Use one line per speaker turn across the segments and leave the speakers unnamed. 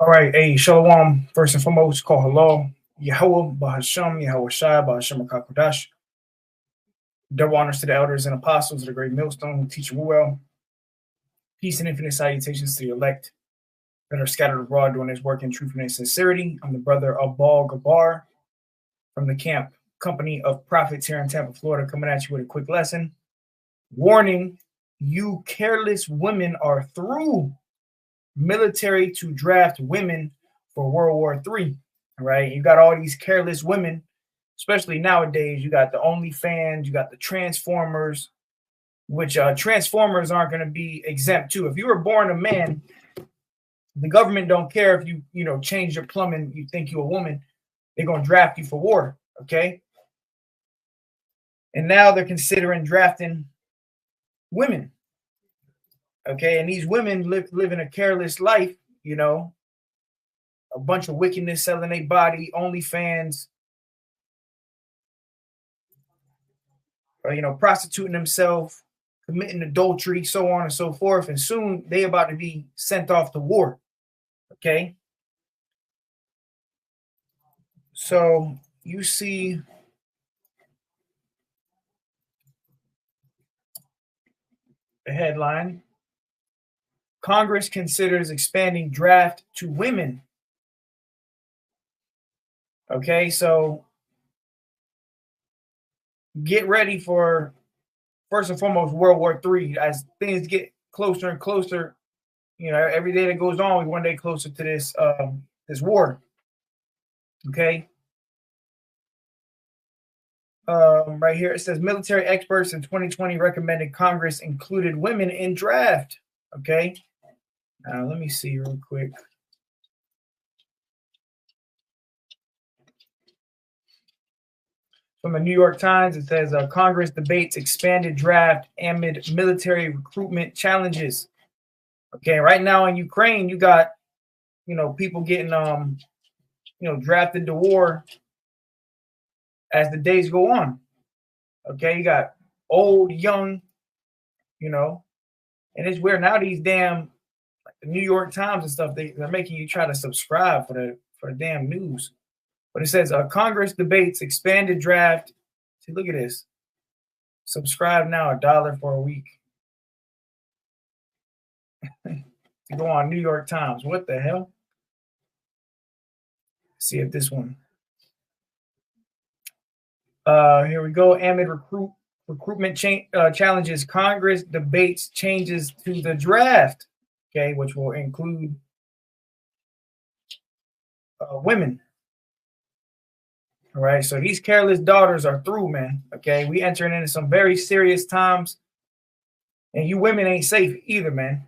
All right, hey, Shalom. First and foremost, call hello. Yahweh, Bahasham, Yahweh Shai, Bahasham Kakodash. Double honors to the elders and apostles of the great millstone who teach you well. Peace and infinite salutations to the elect that are scattered abroad doing this work in truth and in sincerity. I'm the brother of Bal Gabar from the camp company of prophets here in Tampa, Florida, coming at you with a quick lesson. Warning, you careless women are through military to draft women for World War III. Right? You got all these careless women, especially nowadays. You got the OnlyFans, you got the Transformers, which Transformers aren't going to be exempt too. If you were born a man, the government don't care if you change your plumbing, you think you're a woman, they're going to draft you for war. Okay. And now they're considering drafting women. Okay. And these women living a careless life, a bunch of wickedness, selling their body, OnlyFans, prostituting themselves, committing adultery, so on and so forth. And soon they about to be sent off to war. Okay. So you see the headline: Congress considers expanding draft to women. Okay, so get ready for, first and foremost, World War III. As things get closer and closer, every day that goes on, we're one day closer to this war. Okay. Right here it says military experts in 2020 recommended Congress included women in draft. Okay. Let me see real quick. From the New York Times, it says Congress debates expanded draft amid military recruitment challenges. Okay, right now in Ukraine, you got, people getting, drafted to war as the days go on. Okay, you got old, young, and it's weird now. These damn, like the New York Times and stuff, they're making you try to subscribe for the damn news. But it says Congress debates expanded draft. See, look at this. Subscribe now, $1 for a week. To go on New York Times. What the hell? Let's see if this one. Here we go. Amid recruitment challenges, Congress debates changes to the draft. Okay, which will include women. All right, so these careless daughters are through, man. Okay, we entering into some very serious times, and you women ain't safe either, man.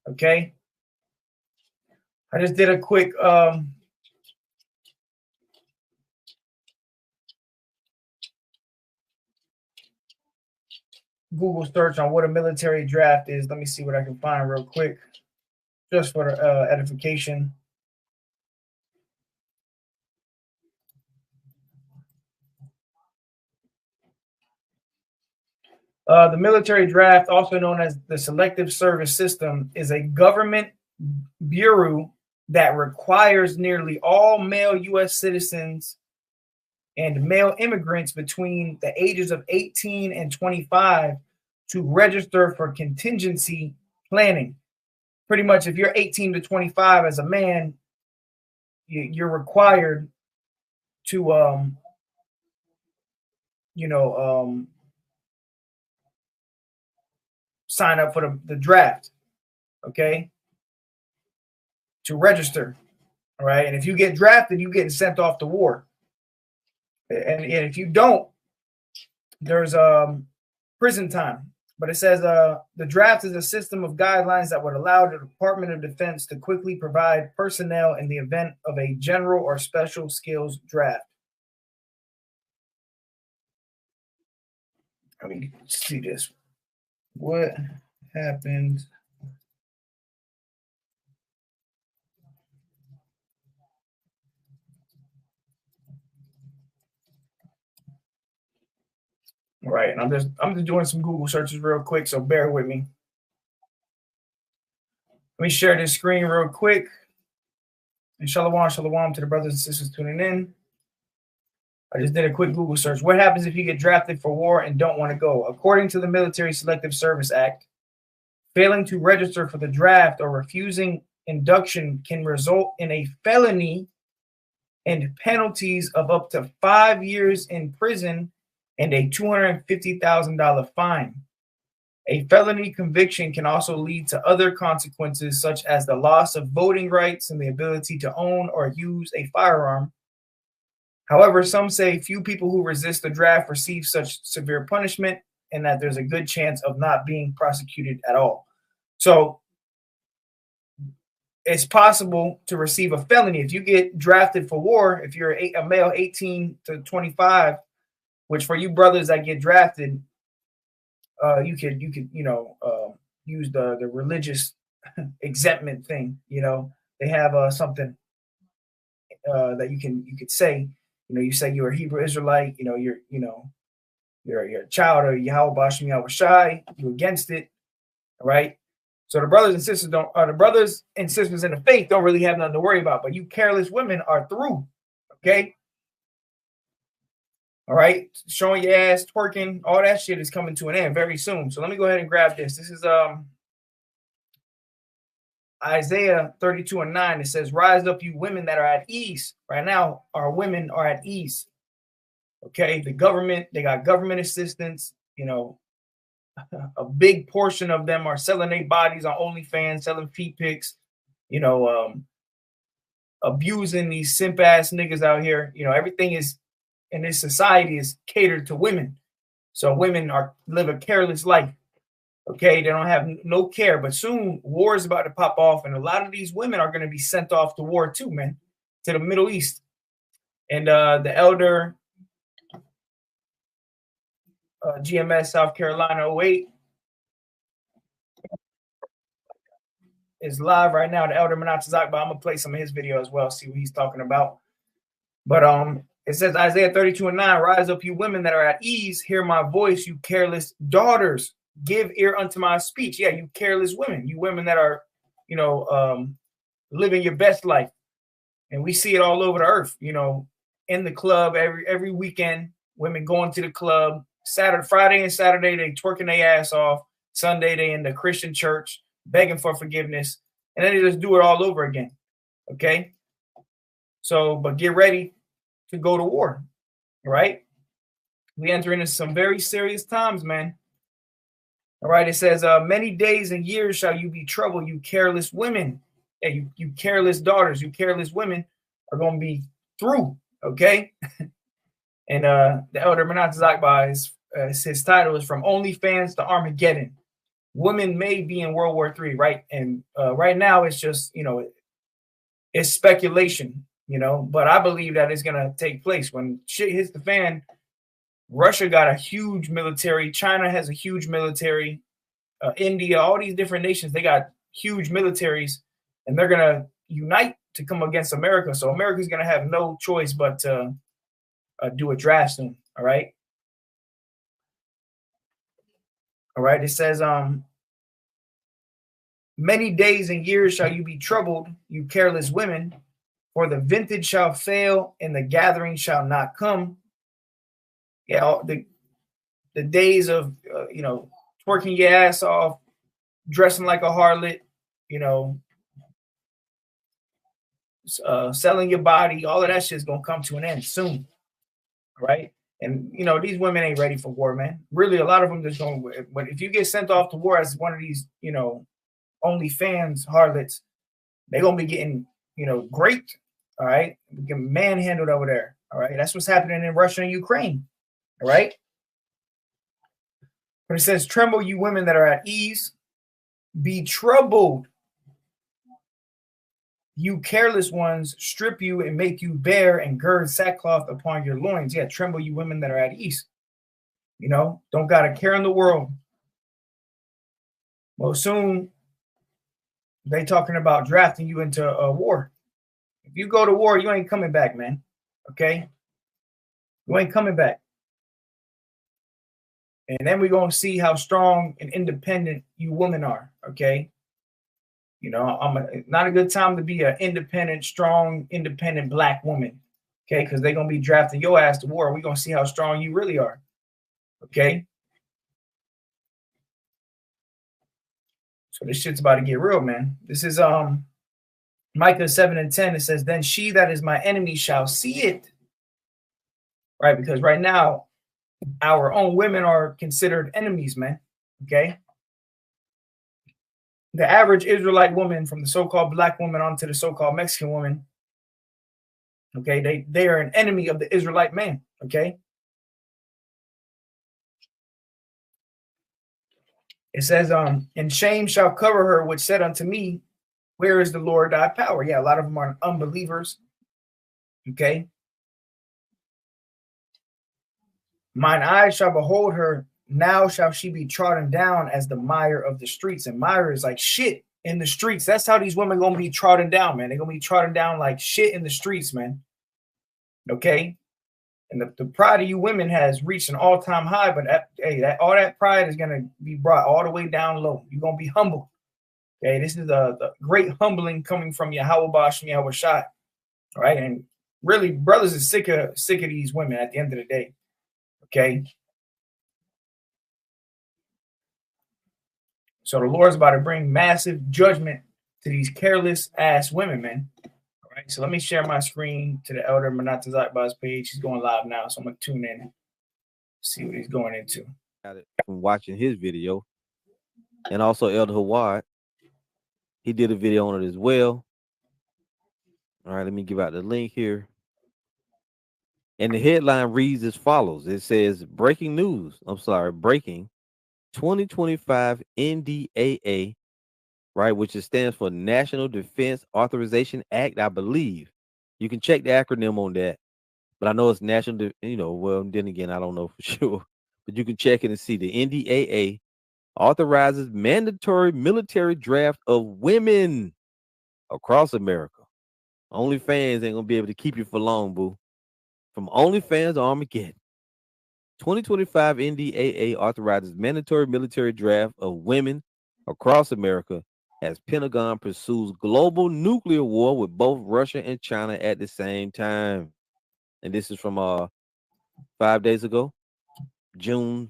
Okay, I just did a quick Google search on what a military draft is. Let me see what I can find real quick, just for edification. The military draft, also known as the Selective Service System, is a government bureau that requires nearly all male U.S. citizens and male immigrants between the ages of 18 and 25 to register for contingency planning. Pretty much, if you're 18 to 25 as a man, you're required to, sign up for the draft, okay, to register. All right. And if you get drafted, you get sent off to war. And if you don't, there's prison time. But it says the draft is a system of guidelines that would allow the Department of Defense to quickly provide personnel in the event of a general or special skills draft. Let me see this. What happened? All right, and I'm just doing some Google searches real quick, so bear with me. Let me share this screen real quick. And shalom to the brothers and sisters tuning in. I just did a quick Google search. What happens if you get drafted for war and don't want to go? According to the Military Selective Service Act, failing to register for the draft or refusing induction can result in a felony and penalties of up to 5 years in prison and a $250,000 fine. A felony conviction can also lead to other consequences, such as the loss of voting rights and the ability to own or use a firearm. However, some say few people who resist the draft receive such severe punishment and that there's a good chance of not being prosecuted at all. So it's possible to receive a felony if you get drafted for war. If you're a male 18 to 25, which for you brothers that get drafted, you could use the religious exemptment thing. They have something that you could say. You say you're a Hebrew Israelite. You're a child of Yahweh Bashem Yahweh Shai. You're against it, all right? So the brothers and sisters in the faith don't really have nothing to worry about. But you careless women are through, okay? All right, showing your ass, twerking, all that shit is coming to an end very soon. So let me go ahead and grab this. This is Isaiah 32:9. It says, "Rise up, you women that are at ease." Right now, our women are at ease. Okay, the government, they got government assistance. A big portion of them are selling their bodies on OnlyFans, selling feet pics. Abusing these simp ass niggas out here. Everything is in this society is catered to women. So women live a careless life. Okay, they don't have no care. But soon war is about to pop off, and a lot of these women are going to be sent off to war too, man, to the Middle East. And the elder GMS South Carolina 08 is live right now. The elder Menachezak, but I'm gonna play some of his video as well, see what he's talking about. But it says Isaiah 32:9, "Rise up, you women that are at ease, hear my voice, you careless daughters, give ear unto my speech." Yeah, you careless women, you women that are, living your best life. And we see it all over the earth, in the club every weekend, women going to the club, Friday and Saturday, they twerking their ass off. Sunday, they in the Christian church, begging for forgiveness. And then they just do it all over again. Okay. So, but get ready to go to war, right? We enter into some very serious times, man. All right, it says, "Many days and years shall you be troubled, you careless women." Hey, you careless daughters, you careless women are going to be through, okay? And the elder Menachezak, his title is "From OnlyFans to Armageddon. Women may be in World War III," right? And right now it's just, it's speculation. But I believe that it's going to take place. When shit hits the fan, Russia got a huge military. China has a huge military. India, all these different nations, they got huge militaries, and they're going to unite to come against America. So America's going to have no choice but to do a draft soon. All right. All right. It says, "Many days and years shall you be troubled, you careless women. For the vintage shall fail, and the gathering shall not come." Yeah, the days of twerking your ass off, dressing like a harlot, selling your body, all of that shit is gonna come to an end soon, right? And these women ain't ready for war, man. Really, a lot of them just don't. But if you get sent off to war as one of these, OnlyFans harlots, they're gonna be getting, raped. All right, getting manhandled over there. All right, that's what's happening in Russia and Ukraine. All right. But it says, "Tremble, you women that are at ease. Be troubled, you careless ones. Strip you and make you bare and gird sackcloth upon your loins." Yeah, tremble, you women that are at ease. Don't got a care in the world. Well, soon they talking about drafting you into a war. If you go to war, you ain't coming back, man. Okay? You ain't coming back. And then we're going to see how strong and independent you women are, okay? You know, not a good time to be an independent, strong, independent black woman. Okay, because they're gonna be drafting your ass to war. We're gonna see how strong you really are. Okay. So this shit's about to get real, man. This is Micah 7 and 10. It says, then she that is my enemy shall see it. Right? Because right now, our own women are considered enemies, man. Okay. The average Israelite woman, from the so-called black woman onto the so-called Mexican woman, okay, they are an enemy of the Israelite man. Okay. It says, and shame shall cover her which said unto me, where is the Lord thy power? Yeah, a lot of them are unbelievers. Okay. Mine eyes shall behold her. Now shall she be trodden down as the mire of the streets. And mire is like shit in the streets. That's how these women gonna be trodden down, man. They're gonna be trodden down like shit in the streets, man. Okay. And the pride of you women has reached an all-time high, but all that pride is gonna be brought all the way down low. You're gonna be humble. Okay, this is the great humbling coming from Yahweh Bashem, Yahweh Shai. All right, and really, brothers are sick of these women at the end of the day. Okay, so the Lord's about to bring massive judgment to these careless ass women, man. All right, so let me share my screen to the Elder Manatazakba's page. He's going live now, so I'm gonna tune in, see what he's going into.
Got it from watching his video, and also Elder Hawad, he did a video on it as well. All right, let me give out the link here. And the headline reads as follows. It says, breaking 2025 NDAA, right, which stands for National Defense Authorization Act, I believe. You can check the acronym on that, but I know it's National, well, then again, I don't know for sure, but you can check it and see the NDAA authorizes mandatory military draft of women across America. OnlyFans ain't gonna be able to keep you for long, boo. From OnlyFans to Armageddon. 2025 NDAA authorizes mandatory military draft of women across America as Pentagon pursues global nuclear war with both Russia and China at the same time. And this is from 5 days ago, June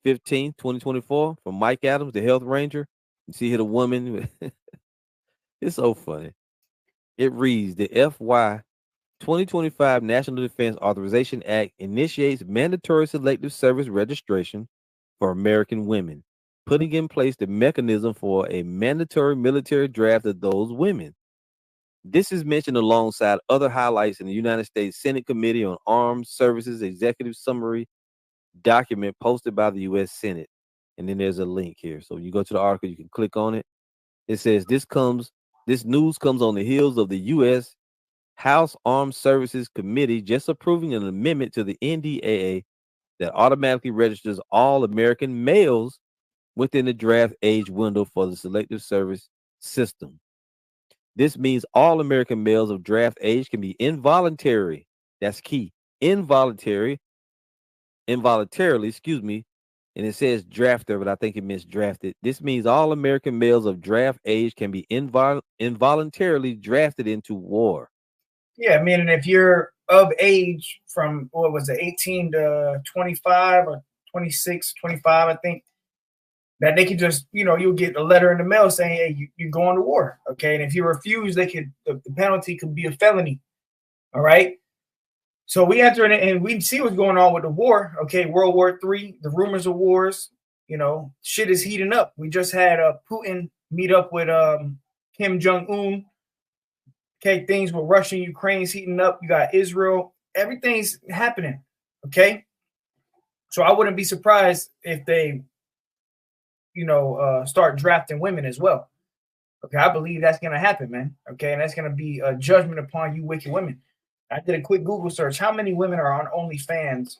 15th, 2024, from Mike Adams, the Health Ranger. You see here the woman. It's so funny. It reads, the FY 2025 National Defense Authorization Act initiates mandatory selective service registration for American women, putting in place the mechanism for a mandatory military draft of those women. This is mentioned alongside other highlights in the United States Senate Committee on Armed Services Executive Summary document posted by the U.S. Senate. And then there's a link here. So you go to the article, you can click on it. It says this news comes on the heels of the U.S. House Armed Services Committee just approving an amendment to the NDAA that automatically registers all American males within the draft age window for the selective service system. This means all American males of draft age can be involuntary. That's key. Involuntarily, excuse me. And it says drafter, but I think it means drafted. This means all American males of draft age can be involuntarily drafted into war.
Yeah, meaning if you're of age from, what was it, 18 to 25 or 26, 25, I think, that they could just, you'll get a letter in the mail saying, hey, you're going to war. Okay. And if you refuse, the penalty could be a felony. All right. So we enter in and we see what's going on with the war. Okay. World War III, the rumors of wars, shit is heating up. We just had Putin meet up with Kim Jong-un. Okay. Things with Russia and Ukraine's heating up. You got Israel. Everything's happening. Okay. So I wouldn't be surprised if they, start drafting women as well. Okay, I believe that's going to happen, man. Okay, and that's going to be a judgment upon you wicked women. I did a quick Google search. How many women are on OnlyFans?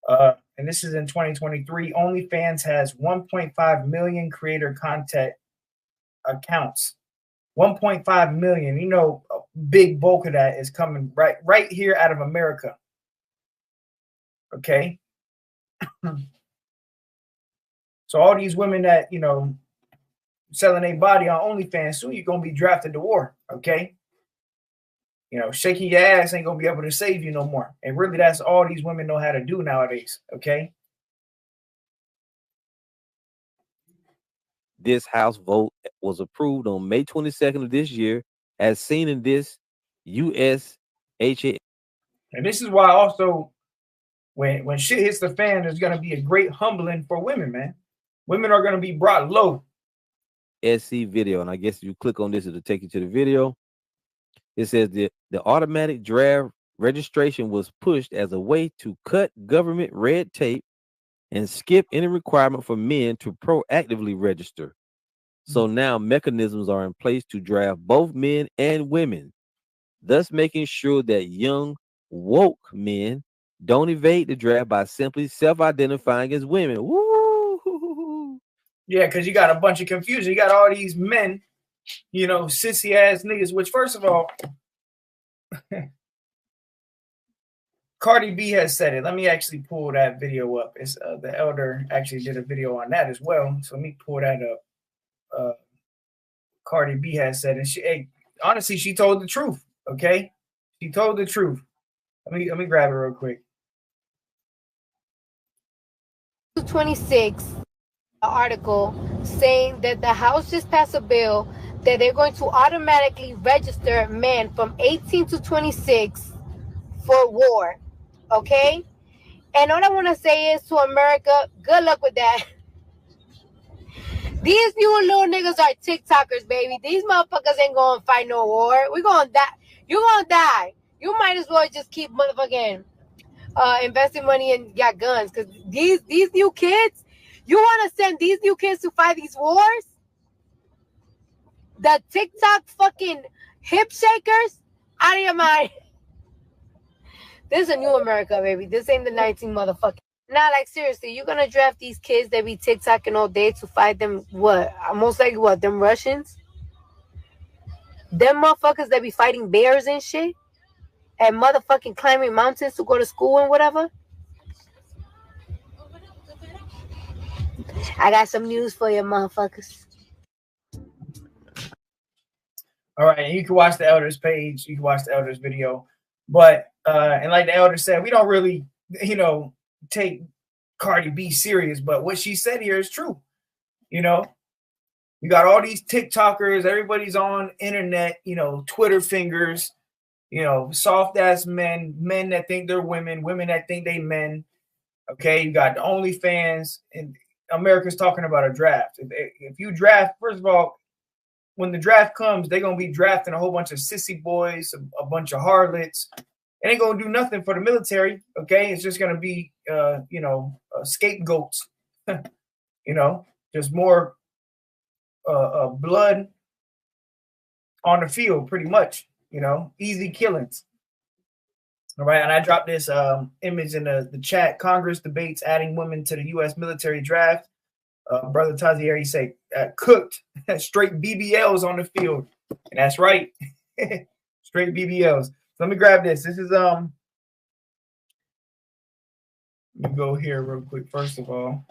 And this is in 2023. OnlyFans has 1.5 million creator content accounts. 1.5 million. A big bulk of that is coming right here out of America. Okay. So all these women that, selling their body on OnlyFans, soon you're gonna be drafted to war. Okay. You know, shaking your ass ain't gonna be able to save you no more. And really, that's all these women know how to do nowadays. Okay.
This House vote was approved on May 22nd of this year, as seen in this USHA.
And this is why also when shit hits the fan, there's gonna be a great humbling for women, man. Women are gonna be brought low.
SC video, and I guess if you click on this, it'll take you to the video. It says the automatic draft registration was pushed as a way to cut government red tape and skip any requirement for men to proactively register. So now mechanisms are in place to draft both men and women, thus making sure that young woke men don't evade the draft by simply self-identifying as women. Woo!
Yeah, because you got a bunch of confusion. You got all these men, you know, sissy ass niggas, which first of all, Cardi B has said it. Let me actually pull that video up. It's the elder actually did a video on that as well. So let me pull that up. Cardi B has said it. Hey, honestly, she told the truth. Okay, she told the truth. Let me grab it real quick.
26 article saying that the House just passed a bill that they're going to automatically register men from 18 to 26 for war. Okay? And all I want to say is to America, good luck with that. These new little niggas are TikTokers, baby. These motherfuckers ain't gonna fight no war. We're gonna die. You're gonna die. You might as well just keep motherfucking investing money in your guns, because these new kids, you want to send these new kids to fight these wars? The TikTok fucking hip shakers? Out of your mind. This is a new America, baby. This ain't the 19 motherfucking. Nah, like seriously, you gonna draft these kids that be TikToking all day to fight them? What? Most like what? Them Russians? Them motherfuckers that be fighting bears and shit? And motherfucking climbing mountains to go to school and whatever? I got some news for you, motherfuckers.
All right, you can watch the elders page. You can watch the elders video. But and like the elder said, we don't really, you know, take Cardi B serious. But what she said here is true. You know, you got all these TikTokers. Everybody's on internet. You know, Twitter fingers. You know, soft ass men, men that think they're women, women that think they men. Okay, you got the OnlyFans, and America's talking about a draft. If you draft, first of all, when the draft comes, they're gonna be drafting a whole bunch of sissy boys, a bunch of harlots. It ain't gonna do nothing for the military. Okay, it's just gonna be, you know, scapegoats. You know, just more blood on the field, pretty much. You know, easy killings. All right, and I dropped this image in the chat. Congress debates adding women to the U.S. military draft. Brother Tazieri say cooked straight BBLs on the field, and that's right, straight BBLs. So let me grab this. This is Let me go here real quick. First of all,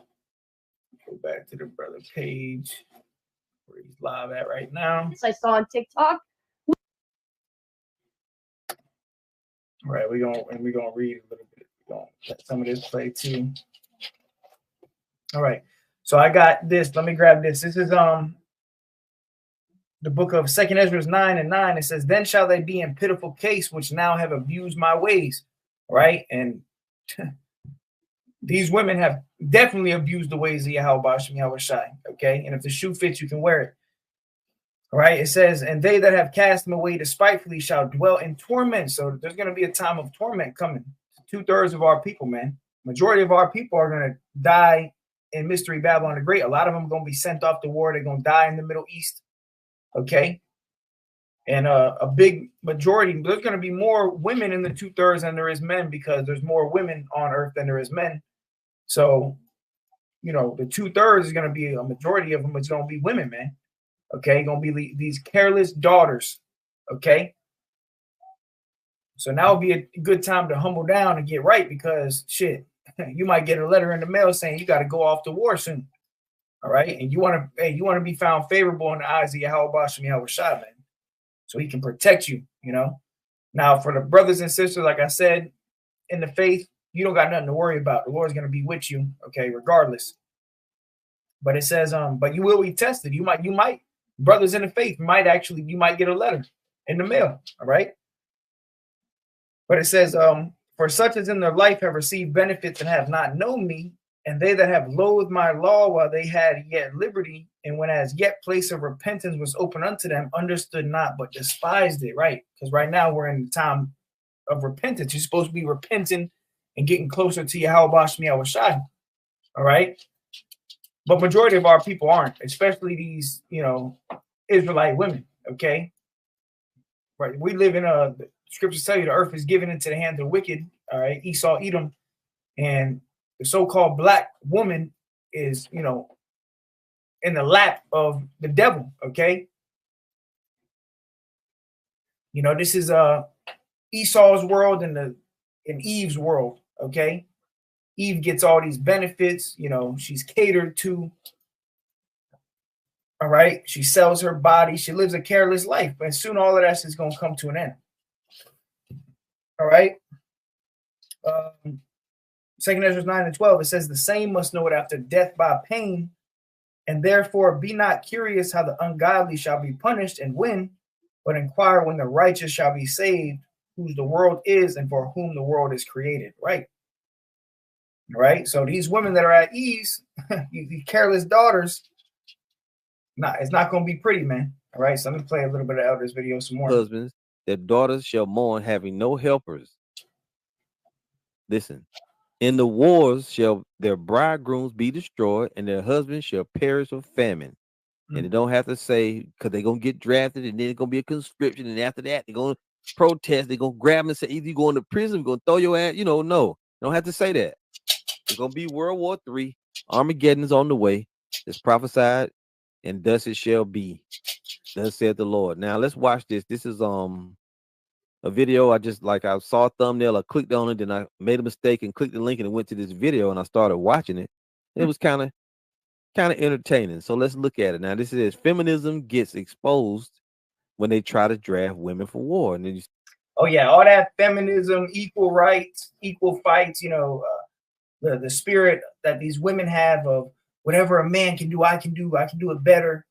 go back to the brother page where he's live at right now.
I saw on TikTok.
All right, we're gonna read a little bit. We're gonna let some of this play too. All right. So I got this. Let me grab this. This is the book of 2nd Ezra 9:9. It says, "Then shall they be in pitiful case which now have abused my ways." Right? And these women have definitely abused the ways of Yahweh Shai. Okay. And if the shoe fits, you can wear it. All right. It says, "And they that have cast them away despitefully shall dwell in torment." So there's going to be a time of torment coming. 2/3 of our people, man. Majority of our people are going to die in Mystery Babylon the Great. A lot of them are going to be sent off to war. They're going to die in the Middle East. Okay. And a big majority, there's going to be more women in the 2/3 than there is men, because there's more women on earth than there is men. So, you know, the 2/3 is going to be a majority of them. It's going to be women, man. Okay. Going to be these careless daughters. Okay. So now would be a good time to humble down and get right, because shit, you might get a letter in the mail saying you got to go off to war soon. All right, and you want to be found favorable in the eyes of Yahweh Bashem Yahweh Shai, man, so he can protect you. Now for the brothers and sisters, like I said, in the faith, you don't got nothing to worry about. The Lord's going to be with you, okay, regardless. But it says, but you will be tested. You might, brothers in the faith you might get a letter in the mail. All right. But it says, for such as in their life have received benefits and have not known me, and they that have loathed my law while they had yet liberty, and when as yet place of repentance was open unto them, understood not, but despised it. Right. Because right now we're in the time of repentance. You're supposed to be repenting and getting closer to Yahweh Bashem Yahweh Shai. All right. But majority of our people aren't, especially these, Israelite women. Okay. Right. We live in the scriptures tell you the earth is given into the hands of the wicked. All right. Esau, Edom, and the so-called black woman is, in the lap of the devil. Okay. This is Esau's world and Eve's world. Okay. Eve gets all these benefits, she's catered to. All right. She sells her body. She lives a careless life, but soon all of that is going to come to an end. All right. 2 Ezra 9:12, it says the same must know it after death by pain, and therefore be not curious how the ungodly shall be punished and when, but inquire when the righteous shall be saved, whose the world is and for whom the world is created. Right. All right. So these women that are at ease, these careless daughters, it's not going to be pretty, man. All right. So let me play a little bit of Elder's video some more.
Husbands, their daughters shall mourn, having no helpers. Listen, in the wars shall their bridegrooms be destroyed, and their husbands shall perish of famine. And they don't have to say, because they're going to get drafted, and then it's going to be a conscription. And after that, they're going to protest. They're going to grab them and say, either you're going to prison, we're going to throw your ass. No. They don't have to say that. It's going to be World War III. Armageddon is on the way. It's prophesied, and thus it shall be. Thus said the Lord. Now, let's watch this. This is a video. I saw a thumbnail. I clicked on it, then I made a mistake and clicked the link, and it went to this video, and I started watching it. And it was kind of entertaining. So let's look at it. Now, this is feminism gets exposed when they try to draft women for war. And then
all that feminism, equal rights, equal fights, the spirit that these women have of whatever a man can do, I can do it better.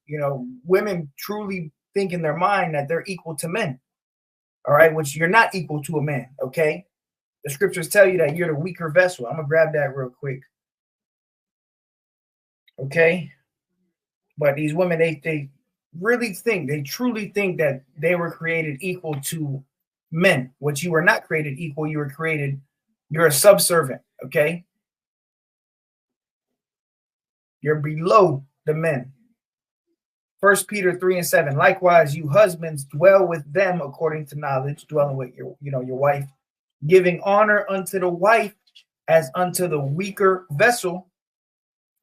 Women truly think in their mind that they're equal to men. All right, which you're not equal to a man. Okay. The scriptures tell you that you're the weaker vessel. I'm going to grab that real quick. Okay. But these women, they truly think that they were created equal to men, which you were not created equal. You're a subservient. Okay. You're below the men. 1 Peter 3:7. Likewise, you husbands dwell with them according to knowledge, dwelling with your wife, giving honor unto the wife as unto the weaker vessel,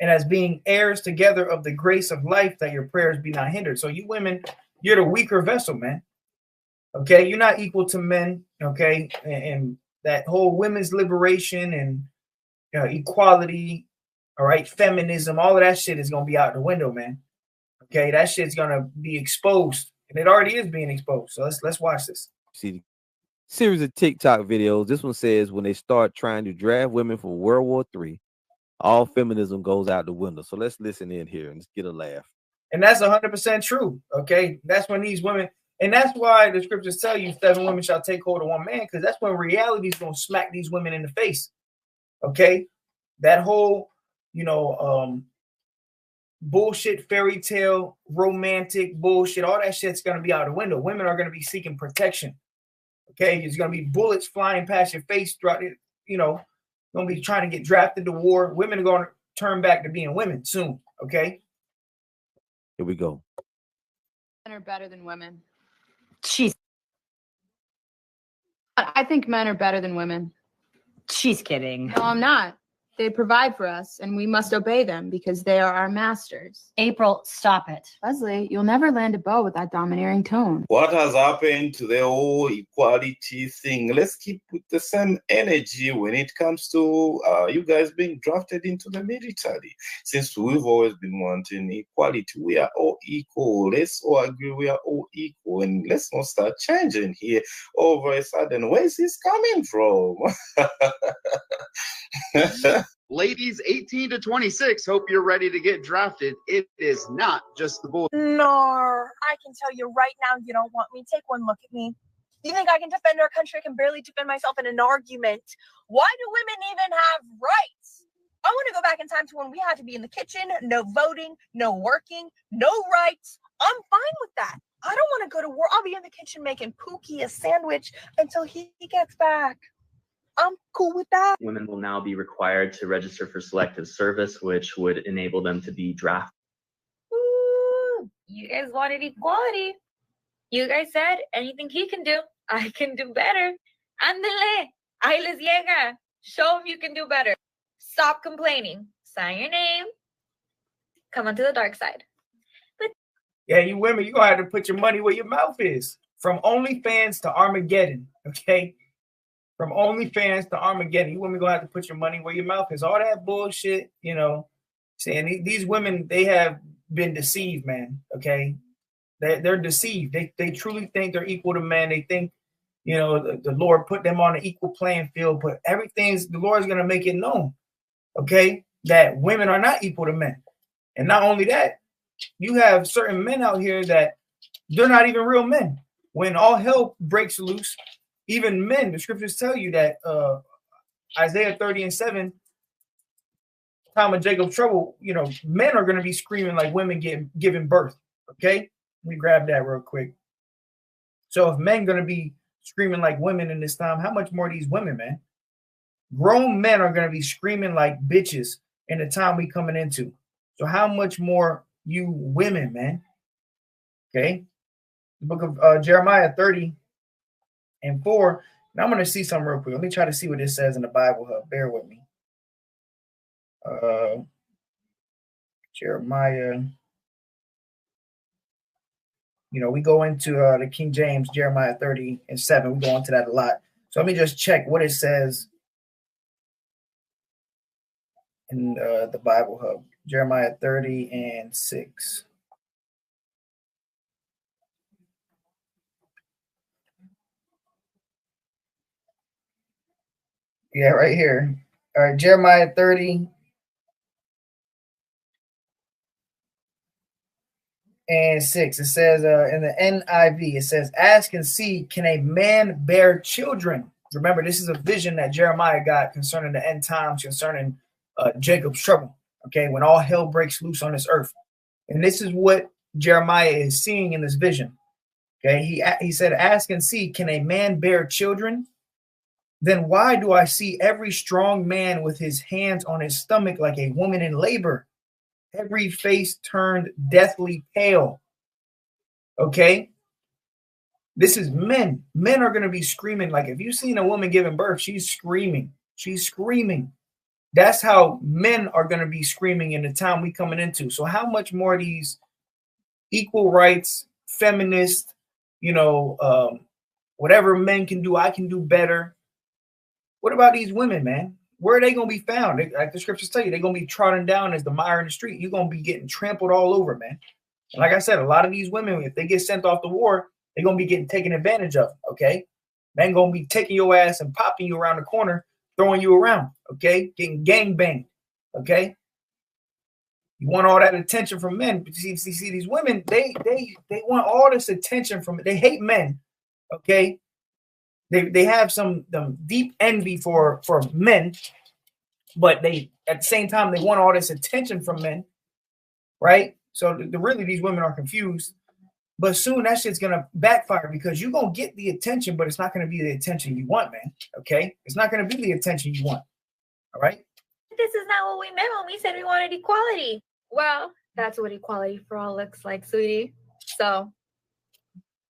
and as being heirs together of the grace of life, that your prayers be not hindered. So you women, you're the weaker vessel, man. Okay, you're not equal to men. Okay, and that whole women's liberation and equality, all right, feminism, all of that shit is gonna be out the window, man. Okay, that shit's gonna be exposed, and it already is being exposed. So let's watch this.
See, series of TikTok videos. This one says when they start trying to draft women for World War III, all feminism goes out the window. So let's listen in here and just get a laugh.
And that's 100% true. Okay, that's when these women, and that's why the scriptures tell you 7 women shall take hold of one man, because that's when reality is gonna smack these women in the face. Okay, that whole bullshit, fairy tale, romantic bullshit, all that shit's going to be out the window. Women are going to be seeking protection. Okay, there's going to be bullets flying past your face throughout it. Going to be trying to get drafted to war. Women are going to turn back to being women soon. Okay,
here we go.
Men are better than women. I think men are better than women.
She's kidding.
No, I'm not. They provide for us, and we must obey them because they are our masters.
April, stop it.
Leslie, you'll never land a bow with that domineering tone.
What has happened to the whole equality thing? Let's keep with the same energy when it comes to you guys being drafted into the military. Since we've always been wanting equality, we are all equal. Let's all agree we are all equal, and let's not start changing here all of a sudden. Where is this coming from?
Ladies 18 to 26, hope you're ready to get drafted. It is not just the boys.
No, I can tell you right now you don't want me. Take one look at me. You think I can defend our country? I can barely defend myself in an argument. Why do women even have rights? I want to go back in time to when we had to be in the kitchen, no voting, no working, no rights. I'm fine with that. I don't want to go to war. I'll be in the kitchen making Pookie a sandwich until he gets back. I'm cool with that.
Women will now be required to register for selective service, which would enable them to be drafted.
Ooh, you guys wanted equality. You guys said anything he can do, I can do better. Ándale, ahí les llega. Show him you can do better. Stop complaining. Sign your name. Come onto the dark side.
Yeah, you women, you're going to have to put your money where your mouth is. From OnlyFans to Armageddon, okay? From OnlyFans to Armageddon, you women going to have to put your money where your mouth is. All that bullshit, you know, saying these women, they have been deceived, man, okay? They're deceived. They truly think they're equal to men. They think, you know, the Lord put them on an equal playing field, but the Lord's going to make it known, okay, that women are not equal to men. And not only that, you have certain men out here that they're not even real men. When all hell breaks loose, even men, the scriptures tell you that Isaiah 30:7, time of Jacob's trouble, you know, men are going to be screaming like women giving birth. Okay, let me grab that real quick. So if men going to be screaming like women in this time, how much more these women, man? Grown men are going to be screaming like bitches in the time we coming into. So how much more you women, man? Okay, the book of Jeremiah 30:4. Now I'm going to see something real quick. Let me try to see what this says in the Bible Hub. Bear with me. Jeremiah. You know, we go into the King James, Jeremiah 30:7. We go into that a lot. So let me just check what it says in the Bible Hub. Jeremiah 30:6. Yeah, right here. All right, Jeremiah 30:6. It says in the NIV, it says, ask and see, can a man bear children? Remember, this is a vision that Jeremiah got concerning the end times, concerning Jacob's trouble, okay, when all hell breaks loose on this earth. And this is what Jeremiah is seeing in this vision, okay? He said, ask and see, can a man bear children? Then why do I see every strong man with his hands on his stomach like a woman in labor? Every face turned deathly pale. Okay? This is men. Men are going to be screaming. Like if you've seen a woman giving birth, she's screaming. She's screaming. That's how men are going to be screaming in the time we coming into. So how much more these equal rights, feminist, you know, whatever men can do, I can do better. What about these women, man? Where are they going to be found? Like the scriptures tell you, they're going to be trodden down as the mire in the street. You're going to be getting trampled all over, man. And like I said, a lot of these women, if they get sent off to war, they're going to be getting taken advantage of, okay? Men going to be taking your ass and popping you around the corner, throwing you around, okay? Getting gang banged, okay? You want all that attention from men. But you see these women, they want all this attention from, they hate men, okay? They have some deep envy for men, but they at the same time they want all this attention from men, right? So really these women are confused, but soon that shit's gonna backfire because you're gonna get the attention, but it's not gonna be the attention you want, man. Okay, it's not gonna be the attention you want. All right.
This is not what we meant when we said we wanted equality. Well, that's what equality for all looks like, sweetie. So.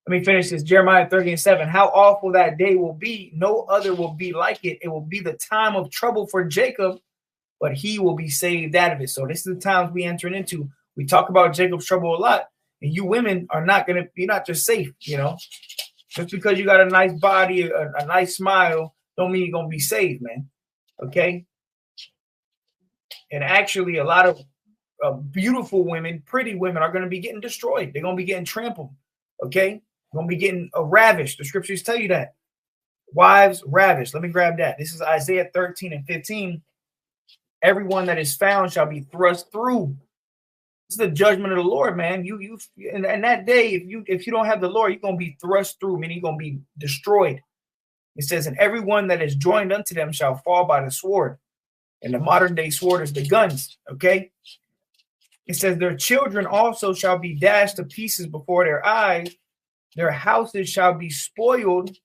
Let me finish this. Jeremiah 30:7. How awful that day will be. No other will be like it. It will be the time of trouble for Jacob, but he will be saved out of it. So this is the times we entering into. We talk about Jacob's trouble a lot, and you women are not gonna, you're not just safe, you know. Just because you got a nice body, a nice smile, don't mean you're gonna be saved, man. Okay. And actually, a lot of beautiful women, pretty women, are going to be getting destroyed. They're going to be getting trampled. Okay, they're going to be getting ravished. The scriptures tell you that. Wives ravished. Let me grab that. This is Isaiah 13 and 15. Everyone that is found shall be thrust through. This is the judgment of the Lord, man. You and that day, if you don't have the Lord, you're going to be thrust through, meaning you're going to be destroyed. It says, and everyone that is joined unto them shall fall by the sword. And the modern day sword is the guns. Okay. It says their children also shall be dashed to pieces before their eyes. Their houses shall be spoiled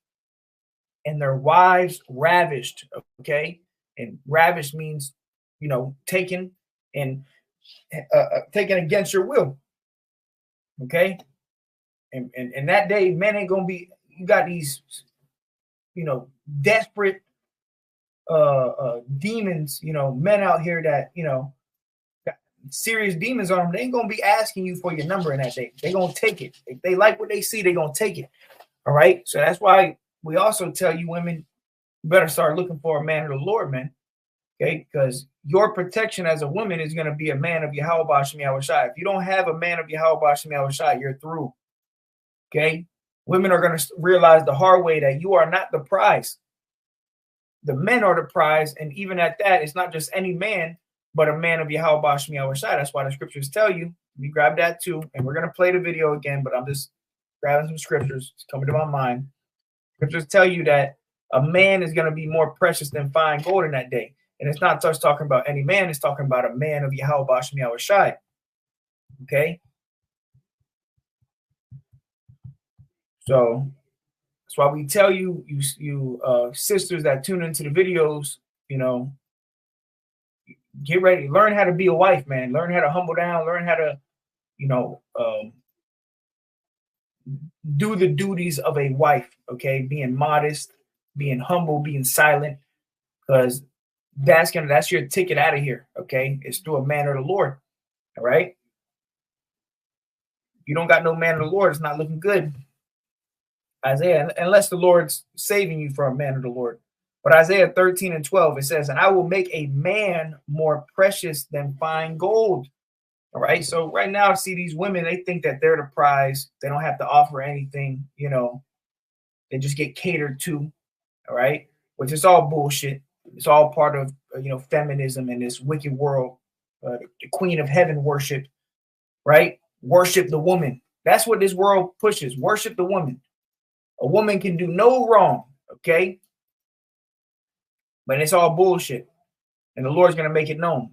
and their wives ravished. Okay. And ravished means, you know, taken and taken against your will. Okay. And that day, men ain't going to be, you got these, you know, desperate demons, you know, men out here that, you know, got serious demons on them. They ain't gonna be asking you for your number in that day. They gonna take it. If they like what they see, they gonna take it. All right. So that's why we also tell you women, you better start looking for a man of the Lord, man. Okay, because your protection as a woman is gonna be a man of Yahweh Bashem Yahushai. If you don't have a man of Yahweh Bashem Yahushai, you're through. Okay, women are gonna realize the hard way that you are not the prize. The men are the prize, and even at that, it's not just any man, but a man of Yahweh Bashem Yahushai. That's why the scriptures tell you. You grab that too, and we're gonna play the video again. But I'm just grabbing some scriptures. It's coming to my mind. Scriptures tell you that a man is gonna be more precious than fine gold in that day, and it's not just talking about any man. It's talking about a man of Yahweh Bashem Yahushai. Okay, so. That's why we tell you, sisters that tune into the videos, you know, get ready, learn how to be a wife, man. Learn how to humble down, learn how to, you know, do the duties of a wife, okay? Being modest, being humble, being silent, because that's your ticket out of here, okay? It's through a man of the Lord, all right? If you don't got no man of the Lord, it's not looking good. Isaiah, unless the Lord's saving you from a man of the Lord. But Isaiah 13 and 12, it says, and I will make a man more precious than fine gold. All right. So right now, see these women, they think that they're the prize. They don't have to offer anything, you know, they just get catered to. All right. Which is all bullshit. It's all part of, you know, feminism in this wicked world. The queen of heaven worship, right? Worship the woman. That's what this world pushes. Worship the woman. A woman can do no wrong, okay? But it's all bullshit. And the Lord's going to make it known.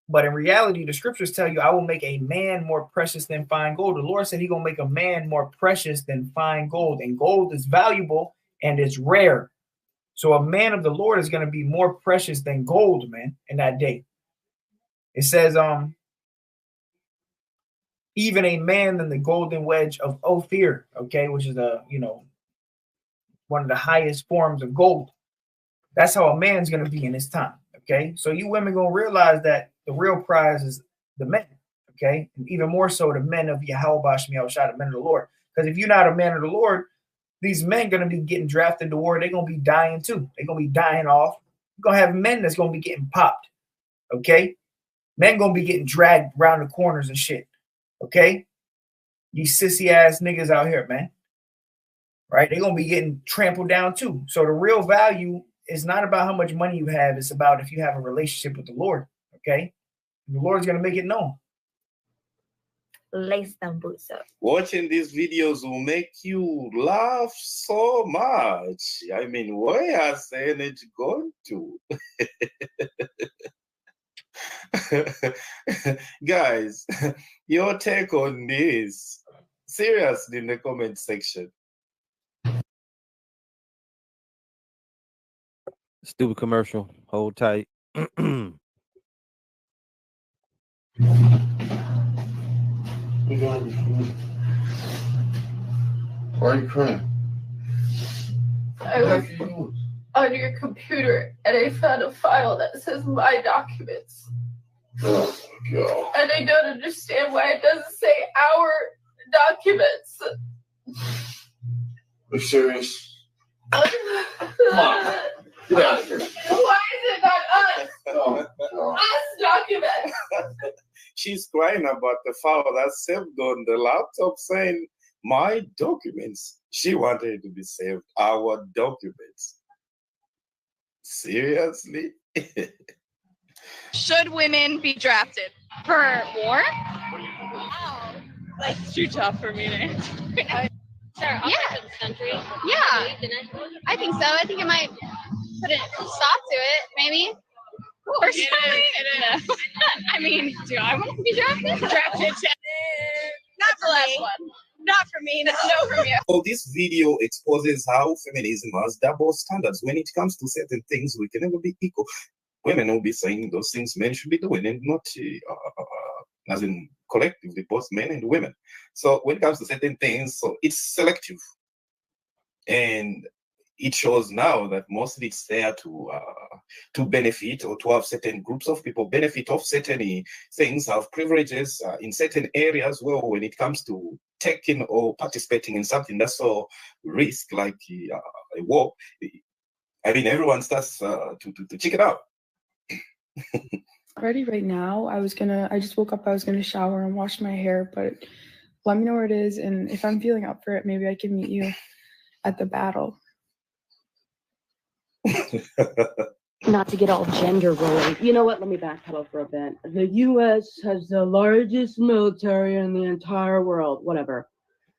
But in reality, the scriptures tell you, I will make a man more precious than fine gold. The Lord said he's going to make a man more precious than fine gold. And gold is valuable and it's rare. So a man of the Lord is going to be more precious than gold, man, in that day. It says, even a man than the golden wedge of Ophir, okay, which is a, you know, one of the highest forms of gold. That's how a man's going to be in this time. Okay. So you women going to realize that the real prize is the men. Okay. And even more so the men of Yahweh Bashem Yahushai, the men of the Lord. Because if you're not a man of the Lord, these men going to be getting drafted to war. They're going to be dying too. They're going to be dying off. You're going to have men that's going to be getting popped. Okay. Men going to be getting dragged around the corners and shit. Okay. These sissy ass niggas out here, man. Right? They're going to be getting trampled down too. So the real value is not about how much money you have. It's about if you have a relationship with the Lord. Okay? And the Lord's going to make it known.
Lace them boots up.
Watching these videos will make you laugh so much. I mean, where has the energy gone to? Guys, your take on this? Seriously, in the comment section.
Stupid commercial. Hold tight.
Why are you crying?
I
on your computer and I found a file that says my documents.
Oh, God.
And I don't understand why it doesn't say our documents.
Are you serious?
Come
on. Get out of here.
Why is it not us?
Oh, God.
Us documents.
She's crying about the file that's saved on the laptop saying, my documents. She wanted it to be saved, our documents. Seriously?
Should women be drafted for war? Wow. Like, it's too tough for me to answer.
Yeah. Country.
Yeah. I think so. I think it might put a stop to it, maybe. Personally, no. I mean, do I want to be drafted? Drafted. Not for last one. Not for me. No from you.
So this video exposes how feminism has double standards. When it comes to certain things, we can never be equal. Women will be saying those things men should be doing, and not as in collectively, both men and women. So when it comes to certain things, so it's selective. And it shows now that mostly it's there to benefit, or to have certain groups of people benefit of certain things, have privileges in certain areas. Well, when it comes to taking or participating in something that's so risk, like a war, I mean, everyone starts to check it out.
Ready right now. I just woke up, I was gonna shower and wash my hair, but let me know where it is, and if I'm feeling up for it, maybe I can meet you at the battle.
Not to get all gender rolling. You know what? Let me backpedal for a bit. The U.S. has the largest military in the entire world. Whatever.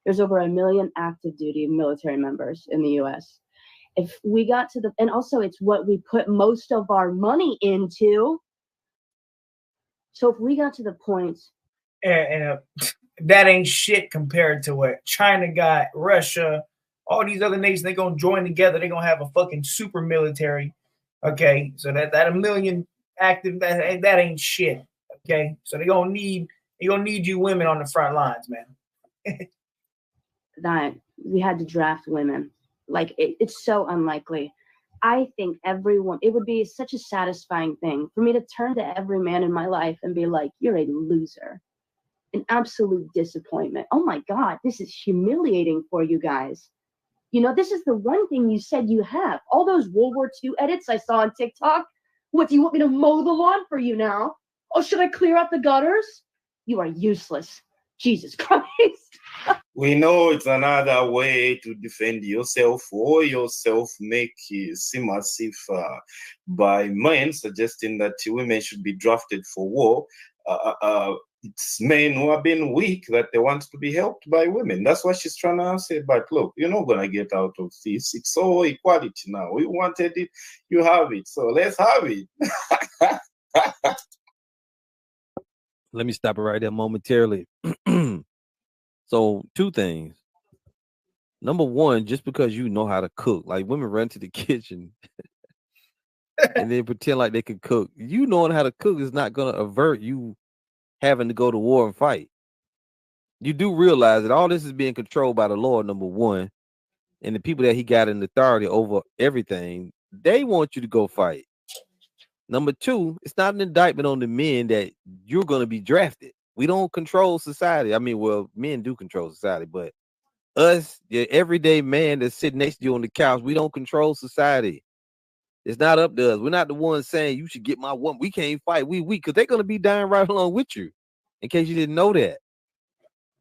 There's over 1 million active duty military members in the U.S. If we got to and also it's what we put most of our money into. So if we got to the point.
And that ain't shit compared to what China got, Russia, all these other nations, they're going to join together. They're going to have a fucking super military. Okay. So that 1 million active, that ain't shit. Okay. So they're going to need you women on the front lines, man.
That we had to draft women. Like, it's so unlikely. I think it would be such a satisfying thing for me to turn to every man in my life and be like, you're a loser. An absolute disappointment. Oh my God, this is humiliating for you guys. You know, this is the one thing you said you have. All those World War II edits I saw on TikTok. What, do you want me to mow the lawn for you now? Oh, should I clear out the gutters? You are useless. Jesus Christ.
We know it's another way to defend yourself, or yourself make it seem as if by men suggesting that women should be drafted for war, it's men who have been weak that they want to be helped by women. That's what she's trying to say. But look, you're not going to get out of this. It's all equality now. We wanted it, you have it. So let's have it.
Let me stop it right there momentarily. So 2 things. Number 1, just because you know how to cook, like women run to the kitchen and then pretend like they can cook. You knowing how to cook is not going to avert you having to go to war and fight. You do realize that all this is being controlled by the Lord, number 1, and the people that he got in authority over everything, they want you to go fight. Number 2, it's not an indictment on the men that you're going to be drafted. We don't control society. I mean, well, men do control society, but us, the everyday man that's sitting next to you on the couch, we don't control society. It's not up to us. We're not the ones saying you should get my woman. We can't fight. We weak, because they're going to be dying right along with you. In case you didn't know that.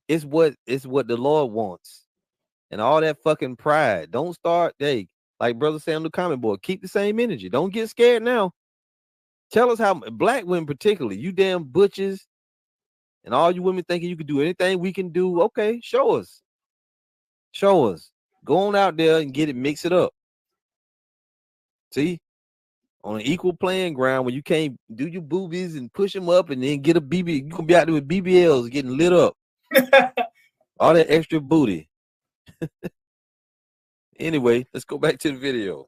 It's what the Lord wants. And all that fucking pride. Don't start, hey, like Brother Sam the comment board, keep the same energy. Don't get scared now. Tell us how, black women particularly, you damn butches, and all you women thinking you can do anything we can do. Okay, show us. Show us. Go on out there and get it, mix it up. See? On an equal playing ground, when you can't do your boobies and push them up and then get a BB, you gonna be out there with BBLs getting lit up. All that extra booty. Anyway, let's go back to the video.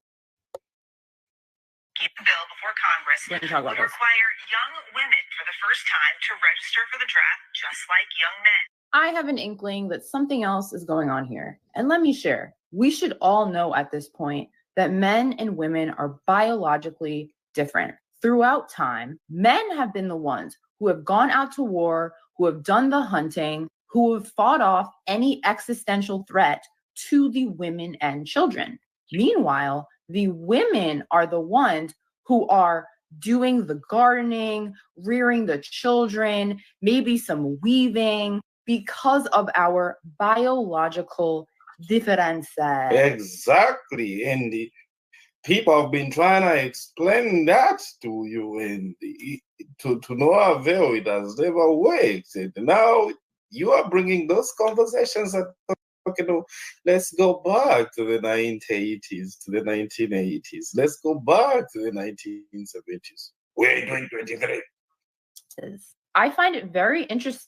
Keep the bill before Congress would require young women for the first time to register for the draft, just like young men.
I have an inkling that something else is going on here. And let me share. We should all know at this point
that men and women are biologically different. Throughout time, men have been the ones who have gone out to war, who have done the hunting, who have fought off any existential threat to the women and children. Meanwhile, the women are the ones who are doing the gardening, rearing the children, maybe some weaving, because of our biological differences.
Exactly. And the people have been trying to explain that to you, and to no avail. It has never worked. And now you are bringing those conversations that, let's go back to the 1980s, to the 1980s. Let's go back to the 1970s. We're in 2023.
I find it very interesting.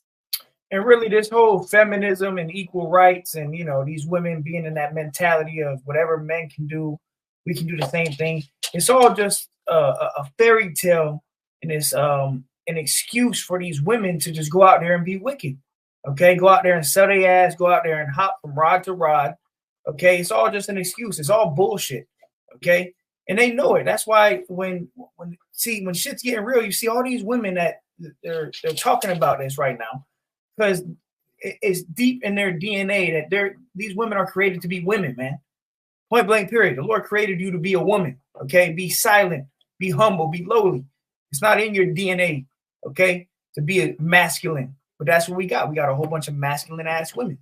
And really, this whole feminism and equal rights, and these women being in that mentality of whatever men can do, we can do the same thing. It's all just a fairy tale, and it's an excuse for these women to just go out there and be wicked. Okay, go out there and sell their ass, go out there and hop from rod to rod. Okay, it's all just an excuse. It's all bullshit. Okay, and they know it. That's why when shit's getting real, you see all these women that they're talking about this right now, because it's deep in their DNA that these women are created to be women, man. Point blank, period. The Lord created you to be a woman. Okay, be silent, be humble, be lowly. It's not in your DNA. Okay, to be a masculine. But that's what we got. We got a whole bunch of masculine ass women.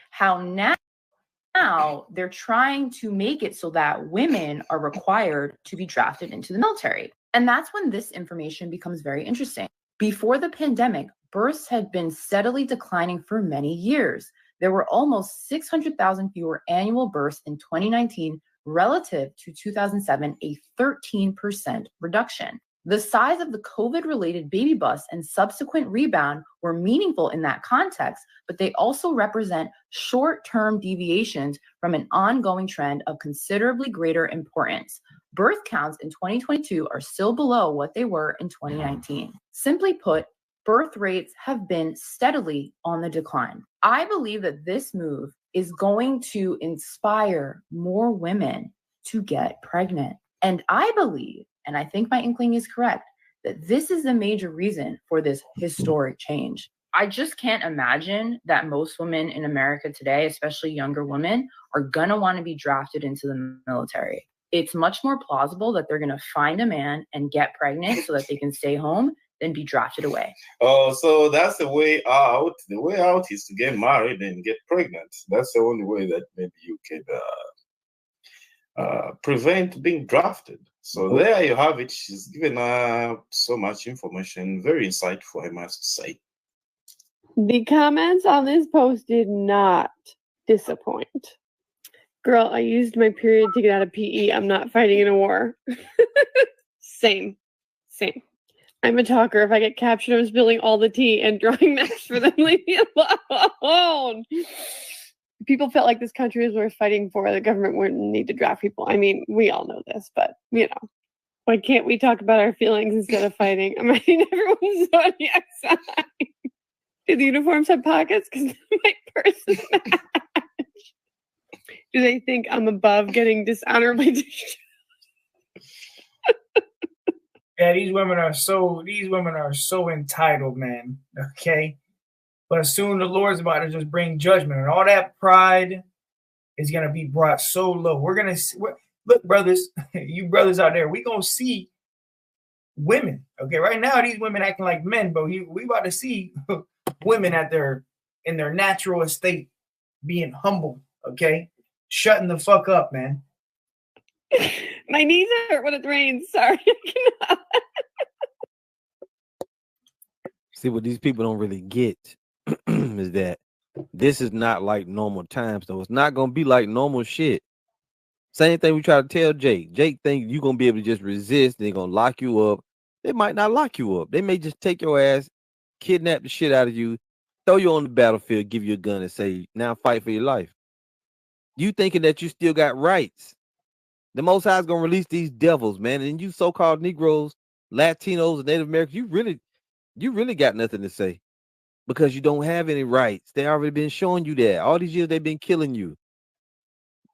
How now they're trying to make it so that women are required to be drafted into the military. And that's when this information becomes very interesting. Before the pandemic, births had been steadily declining for many years. There were almost 600,000 fewer annual births in 2019 relative to 2007, a 13% reduction. The size of the COVID-related baby bust and subsequent rebound were meaningful in that context, but they also represent short-term deviations from an ongoing trend of considerably greater importance. Birth counts in 2022 are still below what they were in 2019. Simply put, birth rates have been steadily on the decline. I believe that this move is going to inspire more women to get pregnant. And I believe, and I think my inkling is correct, that this is the major reason for this historic change. I just can't imagine that most women in America today, especially younger women, are gonna want to be drafted into the military. It's much more plausible that they're gonna find a man and get pregnant so that they can stay home than be drafted away.
Oh, so that's the way out. The way out is to get married and get pregnant. That's the only way that maybe you can prevent being drafted. So there you have it. She's given so much information. Very insightful, I must say.
The comments on this post did not disappoint. Girl, I used my period to get out of PE. I'm not fighting in a war. Same. I'm a talker. If I get captured, I'm spilling all the tea and drawing maps for them. Leave me alone. People felt like this country was worth fighting for. The government wouldn't need to draft people. I mean, we all know this, but why can't we talk about our feelings instead of fighting? I mean, everyone's on the outside. Do the uniforms have pockets? Because my purse is matched. Do they think I'm above getting dishonorably discharged?
Yeah, these women are so entitled, man. Okay. But soon the Lord's about to just bring judgment, and all that pride is going to be brought so low. We're going to see, look, brothers, you brothers out there, we're going to see women. Okay. Right now, these women acting like men, but we about to see women in their natural estate being humble. Okay. Shutting the fuck up, man.
My knees hurt when it rains. Sorry.
See, what these people don't really get is that this is not like normal times, though. It's not going to be like normal shit. Same thing we try to tell Jake. Jake think you're going to be able to just resist. They're going to lock you up. They might not lock you up. They may just take your ass, kidnap the shit out of you, throw you on the battlefield, give you a gun and say, now fight for your life. You thinking that you still got rights. The Most High is going to release these devils, man. And you so-called Negroes, Latinos, and Native Americans, you really got nothing to say because you don't have any rights. They already been showing you that. All these years they've been killing you.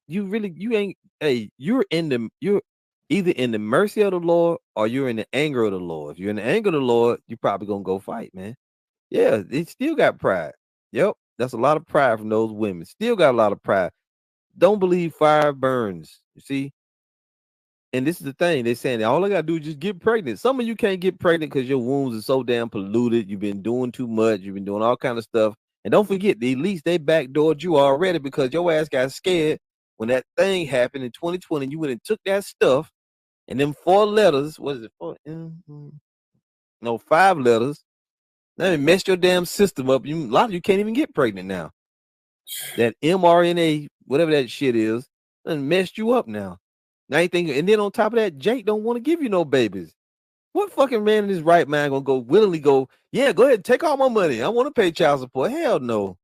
you ain't. Hey, you're either in the mercy of the Lord or you're in the anger of the Lord. If you're in the anger of the Lord, you're probably gonna go fight, man. Yeah, they still got pride. Yep, that's a lot of pride from those women. Still got a lot of pride. Don't believe fire burns. You see. And this is the thing, they're saying that all I gotta do is just get pregnant. Some of you can't get pregnant because your wounds are so damn polluted. You've been doing too much. You've been doing all kind of stuff. And don't forget, at least they backdoored you already because your ass got scared when that thing happened in 2020. You went and took that stuff and them 4 letters. What is it? 4? No, 5 letters. Now it messed your damn system up. A lot of you can't even get pregnant now. That mRNA, whatever that shit is, done messed you up now. Now you think, and then on top of that, Jake don't want to give you no babies. What fucking man in his right mind gonna go willingly go, yeah, go ahead, take all my money. I want to pay child support. Hell no.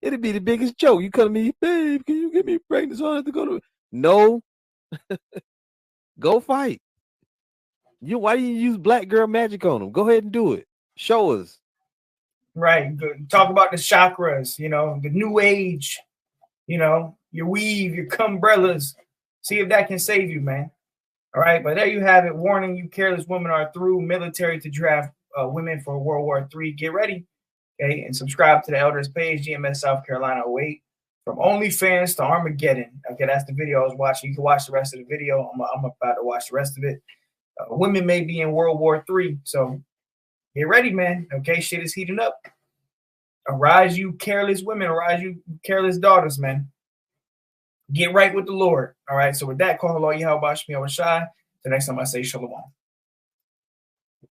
It'd be the biggest joke. You come to me, babe, can you get me pregnant so I have to go to no. Go fight. Why do you use black girl magic on them? Go ahead and do it. Show us.
Right. Talk about the chakras, the new age, your weave, your umbrellas. See if that can save you, man. All right. But there you have it. Warning you, careless women are through military to draft women for World War III. Get ready. Okay. And subscribe to the Elders page, GMS South Carolina 08. From OnlyFans to Armageddon. Okay. That's the video I was watching. You can watch the rest of the video. I'm about to watch the rest of it. Women may be in World War III. So get ready, man. Okay. Shit is heating up. Arise, you careless women. Arise, you careless daughters, man. Get right with the Lord. All right. So with that, call hello, Yahweh Shai. The next time I say shalom.